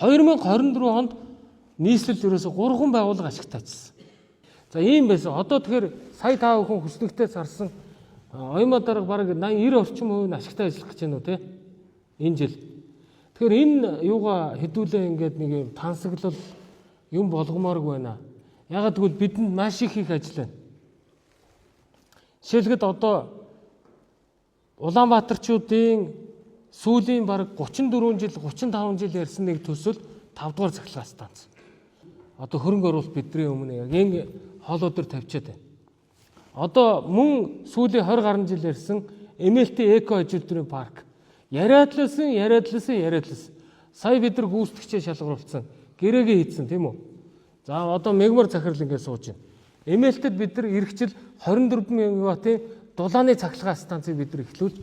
2024 онд нийслэл ерөөсө 3 байгууллага ашигтай ажилласан. За ийм байсан. Одоо тэгэхээр сая 5 хүн хүснэгтээ сарсан оюумаа дарга бараг 80-90 орчим хувь нь ашигтай ажиллах гэж байна уу те? Энэ жил. Тэгэхээр энэ юугаа хэдүүлээ ингээд нэг юм тансаглал юм болгомоорг байна. Ягаад гэвэл бидэнд маш их ажил байна. Жишээлхэд одоо Улаанбаатарчуудын сүүлийн бараг 34 жил 35 жил ярьсан нэг төсөл 5 дугаар цахилгаан станц. Одоо хөрөнгө оруулалт бидний өмнө яг энэ хоолой дээр тавьчаад байна. Одоо мөн сүүлийн 20 гаруй жил ярьсан MLT эко ажилтны парк. Яриадлсан. Сая бид нар гүйцэтгэгчээ шалгаруулсан. Гэрээгээ хийдсэн тийм үү? За одоо мегмар захирал ингээд сууж байна. MLT-д бид нар эргэжил 24 мегаваттын дулааны цахилгаан станцыг бид нар эхлүүлж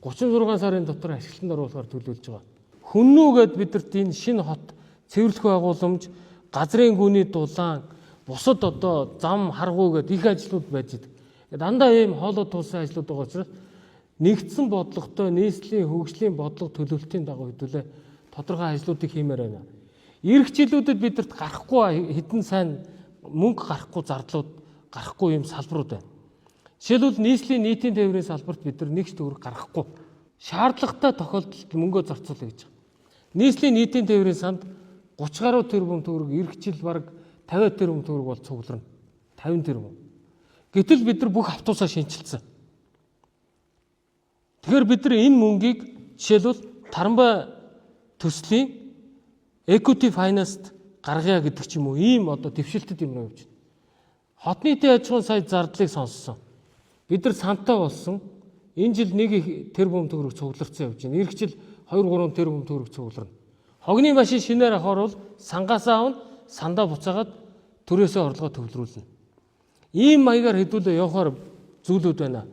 36 сарын дотор ашиглалтанд оруулахар төлөвлөж байгаа. Хүннүүгээд бидэрт энэ шинэ хот цэвэрлэх байгууламж, газрын гүний дулаан, бусад одоо зам харгуу гэдэг их ажлууд байж идэг. Дандаа ийм хоолой тулсан ажлууд байгаа учраас нэгдсэн бодлоготой нийслэлийн хөгжлийн бодлого төлөвлөлтийн дагуу хэдүүлээ тодорхой ажлуудыг хиймээр байна. Ирэх жилүүдэд бидэрт гарахгүй хэдэн сайн мөнгө гарахгүй зардлууд гарахгүй юм салбарууд байна. Жишээлбэл нийслэлийн нийтийн тээврийн салбарт бид нар нэгч төгрөг гаргахгүй. Шаардлагатай тохиолдолд мөнгөө зарцуулъя гэж байна. Нийслэлийн нийтийн тээврийн санд 30 гаруй тэрбум төгрөг ирэх жил бараг 50 тэрбум төгрөг бол цугларна. 50 тэрбум. Гэтэл бид нар бүх автобусаа шинчилсэн. Тэгэхээр бид нар энэ мөнгийг жишээлбэл Таранбай төслийн Equity Finance гаргая гэдэг ч юм уу ийм одоо дэвшилтэд юм явж байна. Хот нийтийн аж ахуйн сая зардлыг сонссон. Бид нар сантай болсон. Энэ жил 1 тэрбум төгрөг цугларсан явж байна. Ирэх жил 2-3 тэрбум төгрөг цугларна. Хогны машин шинээр авахаар бол сангасаа авна, сандаа буцаагаад төрөөсөө орлогоо төвлөрүүлнэ. Ийм маягаар хэдүүлээ явахаар зүйлүүд байна.